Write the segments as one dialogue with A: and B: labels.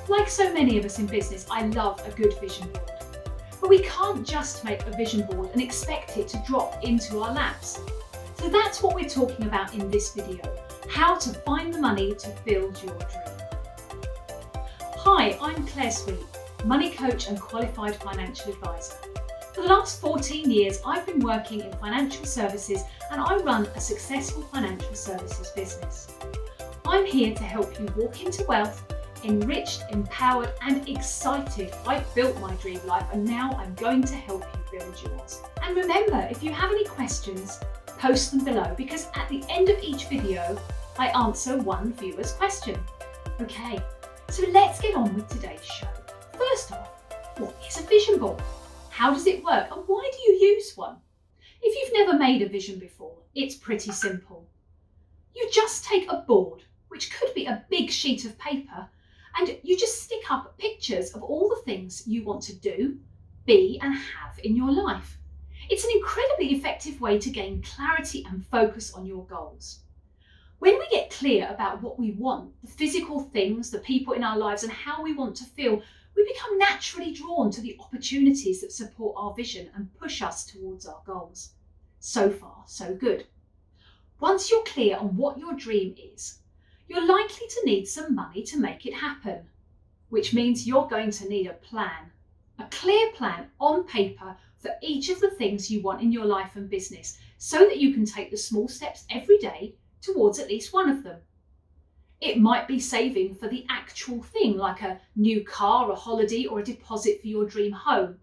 A: Like so many of us in business, I love a good vision board. But we can't just make a vision board and expect it to drop into our laps. So that's what we're talking about in this video, how to find the money to build your dream. Hi, I'm Claire Sweet, money coach and qualified financial advisor. For the last 14 years, I've been working in financial services and I run a successful financial services business. I'm here to help you walk into wealth, enriched, empowered and excited. I've built my dream life and now I'm going to help you build yours. And remember, if you have any questions, post them below because at the end of each video, I answer one viewer's question. Okay, so let's get on with today's show. First off, what is a vision board? How does it work and why do you use one? If you've never made a vision before, it's pretty simple. You just take a board, which could be a big sheet of paper, and you just stick up pictures of all the things you want to do, be and have in your life. It's an incredibly effective way to gain clarity and focus on your goals. When we get clear about what we want, the physical things, the people in our lives and how we want to feel, we become naturally drawn to the opportunities that support our vision and push us towards our goals. So far, so good. Once you're clear on what your dream is, you're likely to need some money to make it happen, which means you're going to need a plan, a clear plan on paper for each of the things you want in your life and business so that you can take the small steps every day towards at least one of them. It might be saving for the actual thing, like a new car, a holiday, or a deposit for your dream home,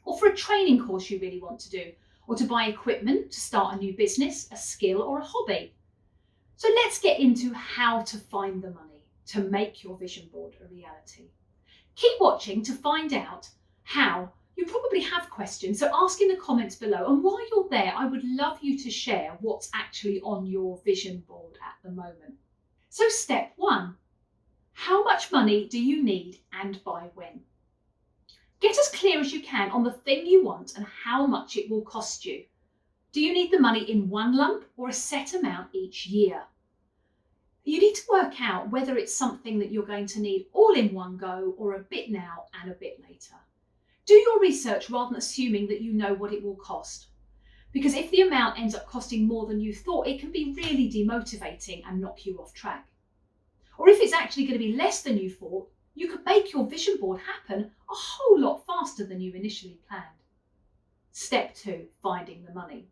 A: or for a training course you really want to do, or to buy equipment to start a new business, a skill, or a hobby. So let's get into how to find the money to make your vision board a reality. Keep watching to find out how. You probably have questions, so ask in the comments below. And while you're there, I would love you to share what's actually on your vision board at the moment. So step 1, how much money do you need and by when? Get as clear as you can on the thing you want and how much it will cost you. Do you need the money in one lump or a set amount each year? You need to work out whether it's something that you're going to need all in one go or a bit now and a bit later. Do your research rather than assuming that you know what it will cost. Because if the amount ends up costing more than you thought, it can be really demotivating and knock you off track. Or if it's actually going to be less than you thought, you could make your vision board happen a whole lot faster than you initially planned. Step 2, finding the money.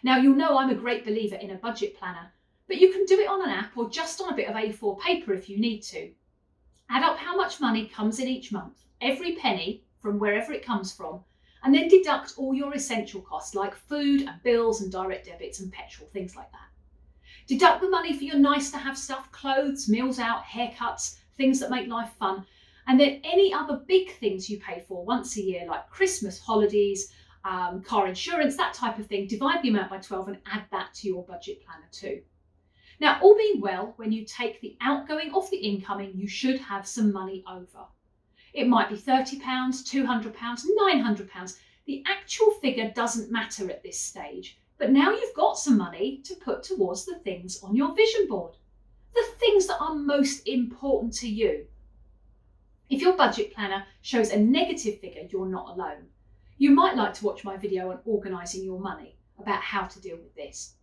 A: Now you'll know I'm a great believer in a budget planner, but you can do it on an app or just on a bit of A4 paper if you need to. Add up how much money comes in each month, every penny from wherever it comes from, and then deduct all your essential costs like food and bills and direct debits and petrol, things like that. Deduct the money for your nice to have stuff, clothes, meals out, haircuts, things that make life fun, and then any other big things you pay for once a year like Christmas, holidays, car insurance, that type of thing. Divide the amount by 12 and add that to your budget planner too. Now, all being well, when you take the outgoing off the incoming, you should have some money over. It might be £30, £200, £900. The actual figure doesn't matter at this stage, but now you've got some money to put towards the things on your vision board, the things that are most important to you. If your budget planner shows a negative figure, you're not alone. You might like to watch my video on organising your money about how to deal with this.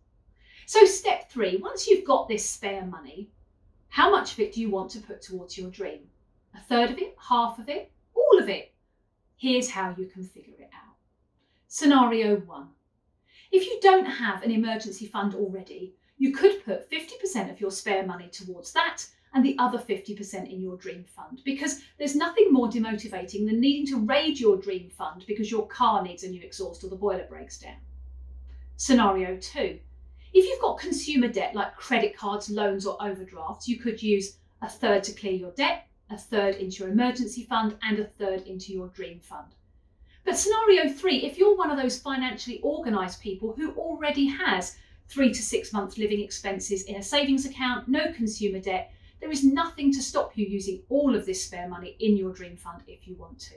A: So step 3, once you've got this spare money, how much of it do you want to put towards your dream? A third of it, half of it, all of it? Here's how you can figure it out. Scenario 1. If you don't have an emergency fund already, you could put 50% of your spare money towards that and the other 50% in your dream fund, because there's nothing more demotivating than needing to raid your dream fund because your car needs a new exhaust or the boiler breaks down. Scenario 2. If you've got consumer debt like credit cards, loans or overdrafts, you could use a third to clear your debt, a third into your emergency fund and a third into your dream fund. But scenario 3, if you're one of those financially organised people who already has 3 to 6 months living expenses in a savings account, no consumer debt, there is nothing to stop you using all of this spare money in your dream fund if you want to.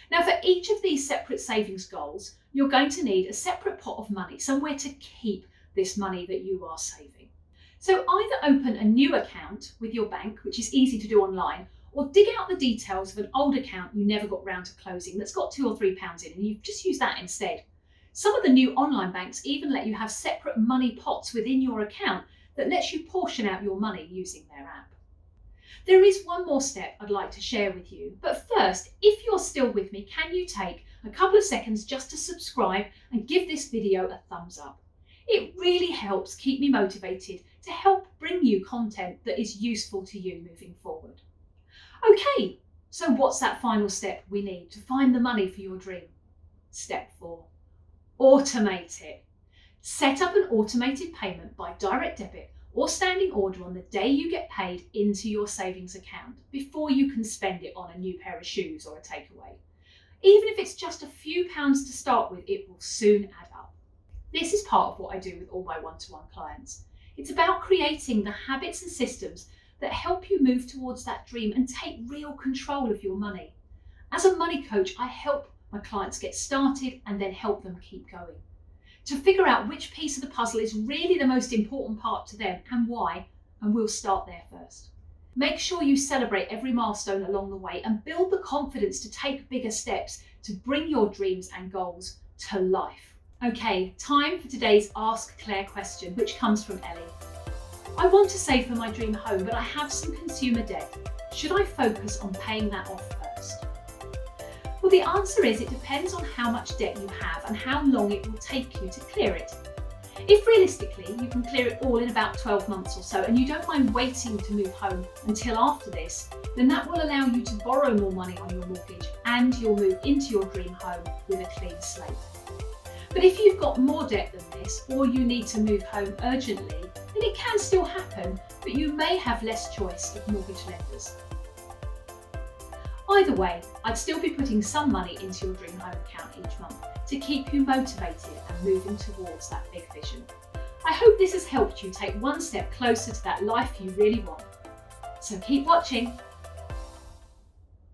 A: Now, for each of these separate savings goals, you're going to need a separate pot of money, somewhere to keep this money that you are saving. So either open a new account with your bank, which is easy to do online, or dig out the details of an old account you never got round to closing that's got £2 or £3 in, and you just use that instead. Some of the new online banks even let you have separate money pots within your account that lets you portion out your money using their app. There is one more step I'd like to share with you, but first, if you're still with me, can you take a couple of seconds just to subscribe and give this video a thumbs up? It really helps keep me motivated to help bring you content that is useful to you moving forward. Okay, so what's that final step we need to find the money for your dream? Step 4, automate it. Set up an automated payment by direct debit or standing order on the day you get paid into your savings account before you can spend it on a new pair of shoes or a takeaway. Even if it's just a few pounds to start with, it will soon add up. This is part of what I do with all my one-to-one clients. It's about creating the habits and systems that help you move towards that dream and take real control of your money. As a money coach, I help my clients get started and then help them keep going. To figure out which piece of the puzzle is really the most important part to them and why, and we'll start there first. Make sure you celebrate every milestone along the way and build the confidence to take bigger steps to bring your dreams and goals to life. Okay, time for today's Ask Claire question, which comes from Ellie. I want to save for my dream home, but I have some consumer debt. Should I focus on paying that off first? Well, the answer is it depends on how much debt you have and how long it will take you to clear it. If realistically you can clear it all in about 12 months or so and you don't mind waiting to move home until after this, then that will allow you to borrow more money on your mortgage and you'll move into your dream home with a clean slate. But if you've got more debt than this or you need to move home urgently, then it can still happen, but you may have less choice of mortgage lenders. Either way, I'd still be putting some money into your dream home account each month to keep you motivated and moving towards that big vision. I hope this has helped you take one step closer to that life you really want. So keep watching.